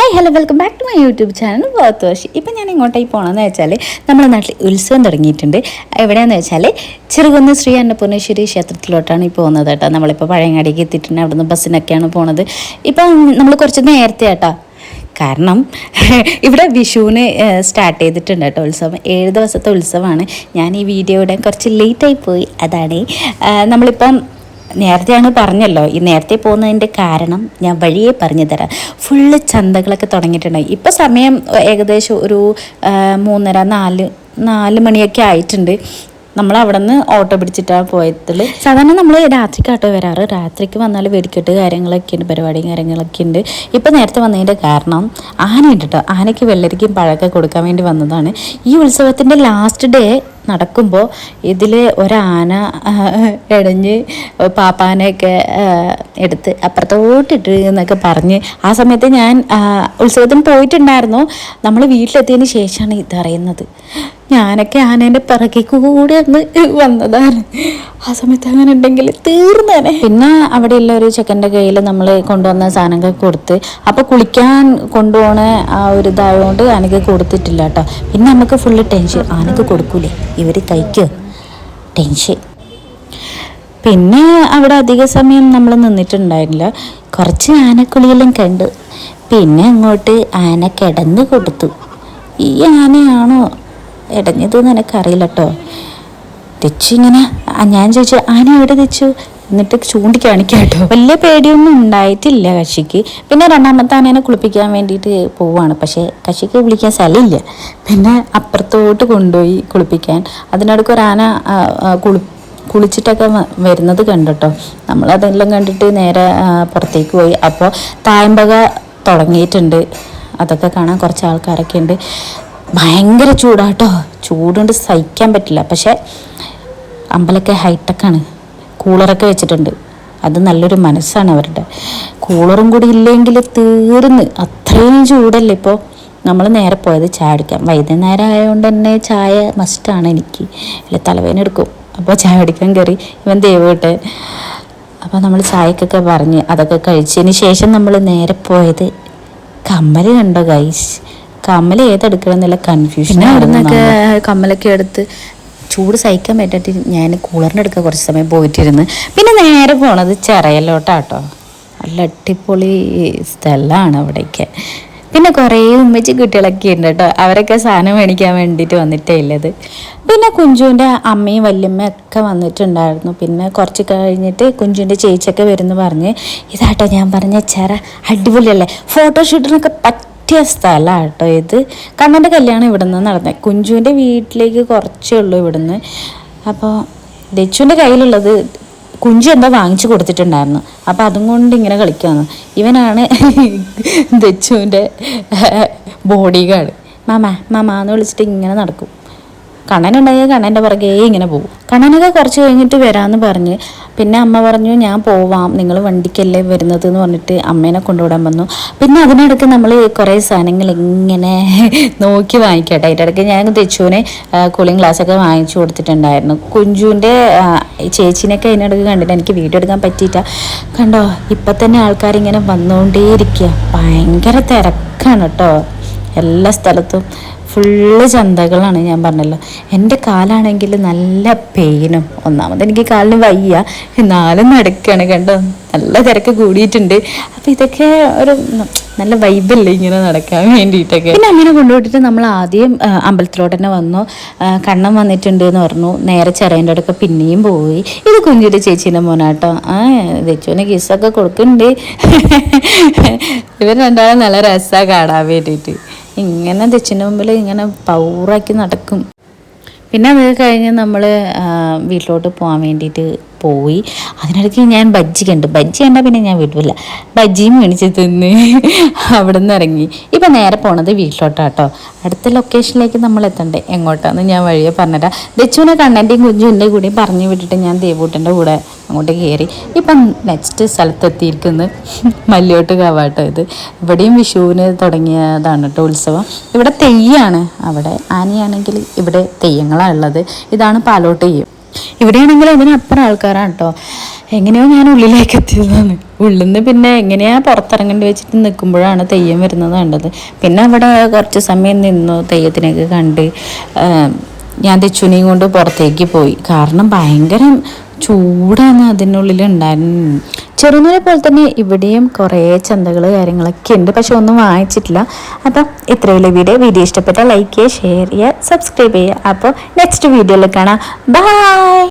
Hi hello welcome back to my YouTube channel വാത്തോഷി. ഇപ്പം ഞാൻ എങ്ങോട്ടായി പോകണമെന്ന് വെച്ചാൽ നമ്മുടെ നാട്ടിൽ ഉത്സവം തുടങ്ങിയിട്ടുണ്ട്. എവിടെയാണെന്ന് വെച്ചാൽ ചെറുകുന്ന് ശ്രീ അന്നപൂർണേശ്വരി ക്ഷേത്രത്തിലോട്ടാണ് ഈ പോകുന്നത് കേട്ടോ. നമ്മളിപ്പോൾ പഴയങ്ങാടിക്ക് എത്തിയിട്ടുണ്ട്. അവിടുന്ന് ബസ്സിനൊക്കെയാണ് പോണത്. ഇപ്പം നമ്മൾ കുറച്ച് നേരത്തെ കേട്ടോ, കാരണം ഇവിടെ വിഷുവിന് സ്റ്റാർട്ട് ചെയ്തിട്ടുണ്ട് കേട്ടോ ഉത്സവം. 7 ദിവസത്തെ ഉത്സവമാണ്. ഞാൻ ഈ വീഡിയോ ഇടാൻ കുറച്ച് ലേറ്റായി പോയി. അതാണ് നമ്മളിപ്പം നേരത്തെയാണ് പറഞ്ഞല്ലോ. ഈ നേരത്തെ പോകുന്നതിൻ്റെ കാരണം ഞാൻ വഴിയേ പറഞ്ഞു തരാം. ഫുള്ള് ചന്തകളൊക്കെ തുടങ്ങിയിട്ടുണ്ടായി. ഇപ്പോൾ സമയം ഏകദേശം ഒരു 3:30-4 മണിയൊക്കെ ആയിട്ടുണ്ട്. നമ്മൾ അവിടെ നിന്ന് ഓട്ടോ പിടിച്ചിട്ടാണ് പോയതിൽ. സാധാരണ നമ്മൾ രാത്രിക്ക് ഓട്ടോ വരാറ്. രാത്രിക്ക് വന്നാൽ വെടിക്കെട്ട് കാര്യങ്ങളൊക്കെ ഉണ്ട്, പരിപാടിയും കാര്യങ്ങളൊക്കെ ഉണ്ട്. ഇപ്പം നേരത്തെ വന്നതിൻ്റെ കാരണം ആനയുണ്ട് കേട്ടോ. ആനയ്ക്ക് വെള്ളരിക്കും പഴമൊക്കെ കൊടുക്കാൻ വേണ്ടി വന്നതാണ്. ഈ ഉത്സവത്തിൻ്റെ ലാസ്റ്റ് ഡേ നടക്കുമ്പോൾ ഇതിൽ ഒരാന ഇടഞ്ഞ് പാപ്പാനെയൊക്കെ എടുത്ത് അപ്പുറത്തോട്ടിട്ട് എന്നൊക്കെ പറഞ്ഞ്, ആ സമയത്ത് ഞാൻ ഉത്സവത്തിന് പോയിട്ടുണ്ടായിരുന്നു. നമ്മൾ വീട്ടിലെത്തിയതിന് ശേഷമാണ് ഇതറിയുന്നത്. ഞാനൊക്കെ ആനേൻ്റെ പിറകെ കൂടെ ഒന്ന് വന്നതാണ്. ആ സമയത്ത് അങ്ങനെ ഉണ്ടെങ്കിൽ തീർന്നേനെ. പിന്നെ അവിടെയുള്ള ഒരു ചെക്കൻ്റെ കയ്യിൽ നമ്മൾ കൊണ്ടുവന്ന സാധനങ്ങൾ കൊടുത്ത്, അപ്പോൾ കുളിക്കാൻ കൊണ്ടുപോകണ ആ ഒരു ഇതായതുകൊണ്ട് ആനയ്ക്ക് കൊടുത്തിട്ടില്ല കേട്ടോ. പിന്നെ നമുക്ക് ഫുള്ള് ടെൻഷൻ, ആനയ്ക്ക് കൊടുക്കൂലേ, ഇവർ കഴിക്കോ, ടെൻഷൻ. പിന്നെ അവിടെ അധിക സമയം നമ്മൾ നിന്നിട്ടുണ്ടായിരുന്നില്ല. കുറച്ച് ആനക്കുളിയെല്ലാം കണ്ടു. പിന്നെ അങ്ങോട്ട് ആന കിടന്ന് കൊടുത്തു. ഈ ആനയാണോ ഇടഞ്ഞതെന്ന് എനിക്കറിയില്ല കേട്ടോ. തെച്ചു ഇങ്ങനെ ഞാൻ ചോദിച്ചു, ആന എവിടെ തെച്ചു എന്നിട്ട് ചൂണ്ടിക്കാണിക്കാം കേട്ടോ. വലിയ പേടിയൊന്നും ഉണ്ടായിട്ടില്ല കക്ഷിക്ക്. പിന്നെ രണ്ടാമത്തെ ആനേനെ കുളിപ്പിക്കാൻ വേണ്ടിയിട്ട് പോവാണ്. പക്ഷേ കക്ഷിക്ക് വിളിക്കാൻ സ്ഥലമില്ല. പിന്നെ അപ്പുറത്തോട്ട് കൊണ്ടുപോയി കുളിപ്പിക്കാൻ. അതിനടുക്ക് ഒരു ആന കുളിച്ചിട്ടൊക്കെ വരുന്നത് കണ്ടിട്ടോ. നമ്മളതെല്ലാം കണ്ടിട്ട് നേരെ പുറത്തേക്ക് പോയി. അപ്പോൾ തായമ്പക തുടങ്ങിയിട്ടുണ്ട്. അതൊക്കെ കാണാൻ കുറച്ച് ആൾക്കാരൊക്കെ ഉണ്ട്. ഭയങ്കര ചൂടാട്ടോ, ചൂടുകൊണ്ട് സഹിക്കാൻ പറ്റില്ല. പക്ഷേ അമ്പലമൊക്കെ ഹൈടെക്കാണ്, കൂളറൊക്കെ വെച്ചിട്ടുണ്ട്. അത് നല്ലൊരു മനസ്സാണ് അവരുടെ. കൂളറും കൂടി ഇല്ലെങ്കിൽ തീർന്ന്, അത്രയും ചൂടല്ലേ ഇപ്പോൾ. നമ്മൾ നേരെ പോയത് ചായ അടിക്കാം. വൈകുന്നേരം ആയതുകൊണ്ട് തന്നെ ചായ മസ്റ്റാണ് എനിക്ക്, അല്ലെ തലവേദന എടുക്കും. അപ്പോൾ ചായ അടിക്കാൻ കയറി ഇവൻ ദേവട്ടെ. അപ്പോൾ നമ്മൾ ചായക്കൊക്കെ പറഞ്ഞ് അതൊക്കെ കഴിച്ചതിന് ശേഷം നമ്മൾ നേരെ പോയത് കമ്മൽ കണ്ടോ ഗൈസ്. കമ്മൽ ഏതെടുക്കണമെന്നുള്ള കൺഫ്യൂഷൻ. പിന്നെ അവിടെ നിന്നൊക്കെ കമ്മലൊക്കെ എടുത്ത് ചൂട് സഹിക്കാൻ പറ്റാട്ട് ഞാൻ കൂളറിൻ്റെ അടുക്ക കുറച്ച് സമയം പോയിട്ടിരുന്ന്. പിന്നെ നേരെ പോണത് ചിറയലോട്ടാട്ടോ. നല്ല അടിപൊളി സ്ഥലമാണ് അവിടേക്ക്. പിന്നെ കുറേ ഉമ്മച്ചി കുട്ടികളൊക്കെ ഉണ്ട് കേട്ടോ. അവരൊക്കെ സാധനം മേടിക്കാൻ വേണ്ടിയിട്ട് വന്നിട്ടേ ഉള്ളത്. പിന്നെ കുഞ്ചുവിൻ്റെ അമ്മയും വല്യമ്മയും ഒക്കെ വന്നിട്ടുണ്ടായിരുന്നു. പിന്നെ കുറച്ച് കഴിഞ്ഞിട്ട് കുഞ്ചുവിൻ്റെ ചേച്ചിയൊക്കെ വരുന്നു പറഞ്ഞ്, ഇതാട്ടോ ഞാൻ പറഞ്ഞ ചിറ അടിപൊളിയല്ലേ, ഫോട്ടോഷൂട്ടിനൊക്കെ പറ്റിയ സ്ഥലമാണ് കേട്ടോ ഇത്. കണ്ണൻ്റെ കല്യാണം ഇവിടെ നിന്ന് നടന്നത്. കുഞ്ചുവിൻ്റെ വീട്ടിലേക്ക് കുറച്ചേ ഉള്ളൂ ഇവിടുന്ന്. അപ്പോൾ ദച്ചുവിൻ്റെ കയ്യിലുള്ളത് കുഞ്ചു എന്താ വാങ്ങിച്ചു കൊടുത്തിട്ടുണ്ടായിരുന്നു. അപ്പോൾ അതും കൊണ്ട് ഇങ്ങനെ കളിക്കാന്ന്. ഇവനാണ് ദച്ചുവിൻ്റെ ബോഡി ഗാർഡ്. മാമ എന്ന് വിളിച്ചിട്ട് ഇങ്ങനെ നടക്കും. കണ്ണനുണ്ടായാൽ കണ്ണൻ്റെ പുറകെ ഇങ്ങനെ പോകും. കണ്ണനൊക്കെ കുറച്ച് കഴിഞ്ഞിട്ട് വരാമെന്ന് പറഞ്ഞ്, പിന്നെ അമ്മ പറഞ്ഞു ഞാൻ പോവാം, നിങ്ങൾ വണ്ടിക്കല്ലേ വരുന്നത് എന്ന് പറഞ്ഞിട്ട് അമ്മേനെ കൊണ്ടുവിടാൻ വന്നു. പിന്നെ അതിനിടയ്ക്ക് നമ്മൾ കുറേ സാധനങ്ങൾ ഇങ്ങനെ നോക്കി വാങ്ങിക്കട്ടെ. അതിൻ്റെ ഇടയ്ക്ക് ഞാൻ തെച്ചുവിന് കൂളിംഗ് ഗ്ലാസ്സൊക്കെ വാങ്ങിച്ചു കൊടുത്തിട്ടുണ്ടായിരുന്നു. കുഞ്ചുവിൻ്റെ ചേച്ചിനെയൊക്കെ അതിനിടയ്ക്ക് കണ്ടിട്ട് എനിക്ക് വീഡിയോ എടുക്കാൻ പറ്റിയിട്ട. കണ്ടോ, ഇപ്പം തന്നെ ആൾക്കാരിങ്ങനെ വന്നുകൊണ്ടേയിരിക്കുക. ഭയങ്കര തിരക്കാണ് കേട്ടോ. എല്ലാ സ്ഥലത്തും ഫുള്ള് ചന്തകളാണ്. ഞാൻ പറഞ്ഞല്ലോ, എൻ്റെ കാലാണെങ്കിൽ നല്ല പെയിനും. ഒന്നാമത് എനിക്ക് കാലിന് വയ്യ, എന്നാലും നടക്കുകയാണ്. കണ്ടോ, നല്ല തിരക്ക് കൂടിയിട്ടുണ്ട്. അപ്പോൾ ഇതൊക്കെ ഒരു നല്ല വൈബല്ലേ ഇങ്ങനെ നടക്കാൻ വേണ്ടിയിട്ടൊക്കെ. പിന്നെ അങ്ങനെ കൊണ്ടുപോയിട്ട് നമ്മൾ ആദ്യം അമ്പലത്തിലോട്ട് തന്നെ വന്നു. കണ്ണൻ വന്നിട്ടുണ്ട് എന്ന് പറഞ്ഞു. നേരെ ചെറിയൻ്റെ അടുക്ക പിന്നെയും പോയി. ഇത് കുഞ്ഞിൻ്റെ ചേച്ചീൻ്റെ മോനാട്ടോ. ദച്ചുവിന് കിസ്സൊക്കെ കൊടുക്കുന്നുണ്ട്. ഇവർ രണ്ടാളും നല്ല രസമാണ് കാണാൻ വേണ്ടിയിട്ട്. ഇങ്ങനെ ദച്ചിൻ്റെ മുമ്പിൽ ഇങ്ങനെ പൗറാക്കി നടക്കും. പിന്നെ അത് കഴിഞ്ഞ് നമ്മൾ വീട്ടിലോട്ട് പോകാൻ വേണ്ടിയിട്ട് പോയി. അതിനിടയ്ക്ക് ഞാൻ ബജ്ജി കണ്ടു. ബജ്ജി കണ്ടാൽ പിന്നെ ഞാൻ വിടില്ല. ബജ്ജിയും മേടിച്ച് തിന്ന് അവിടെ നിന്ന് ഇറങ്ങി. ഇപ്പം നേരെ പോണത് വീട്ടിലോട്ടാട്ടോ. അടുത്ത ലൊക്കേഷനിലേക്ക് നമ്മൾ എത്തണ്ടേ, എങ്ങോട്ടാന്ന് ഞാൻ വഴിയെ പറഞ്ഞുതരാം. ദച്ചുവിനെ കണ്ണൻ്റെയും കുഞ്ചുവിൻ്റെയും കൂടി പറഞ്ഞു വിട്ടിട്ട് ഞാൻ ദേവൂട്ടൻ്റെ കൂടെ അങ്ങോട്ട് കയറി. ഇപ്പം നെക്സ്റ്റ് സ്ഥലത്തെത്തിയിരിക്കുന്നത് മല്ലിയോട്ട് കാവാട്ടോ. ഇത് ഇവിടെയും വിഷുവിന് തുടങ്ങിയതാണ് കേട്ടോ ഉത്സവം. ഇവിടെ തെയ്യാണ്. അവിടെ ആനയാണെങ്കിൽ ഇവിടെ തെയ്യങ്ങളാണ് ഉള്ളത്. ഇതാണ് പാലോട്ട് തെയ്യം. ഇവിടെയാണെങ്കിൽ ഇതിനപ്പുറം ആൾക്കാരാണ് കേട്ടോ. എങ്ങനെയോ ഞാൻ ഉള്ളിലേക്ക് എത്തിയതാണ്. ഉള്ളിൽ നിന്ന് പിന്നെ എങ്ങനെയാ പുറത്തിറങ്ങേണ്ടി വെച്ചിട്ട് നിൽക്കുമ്പോഴാണ് തെയ്യം വരുന്നത് കണ്ടത്. പിന്നെ അവിടെ കുറച്ച് സമയം നിന്നു, തെയ്യത്തിനൊക്കെ കണ്ട് ഞാൻ തെച്ചുനെയും കൊണ്ട് പുറത്തേക്ക് പോയി. കാരണം ഭയങ്കര ചൂടാണ് അതിനുള്ളിൽ ഉണ്ടായിരുന്നു. ചെറുനൂരെ പോലെ തന്നെ ഇവിടെയും കുറേ ചന്തകൾ കാര്യങ്ങളൊക്കെ ഉണ്ട്, പക്ഷെ ഒന്നും വാങ്ങിച്ചിട്ടില്ല. അപ്പം ഇത്രയുള്ള വീഡിയോ ഇഷ്ടപ്പെട്ടാൽ ലൈക്ക് ചെയ്യുക, ഷെയർ ചെയ്യുക, സബ്സ്ക്രൈബ് ചെയ്യുക. അപ്പോൾ നെക്സ്റ്റ് വീഡിയോയിൽ കാണാം. ബൈ.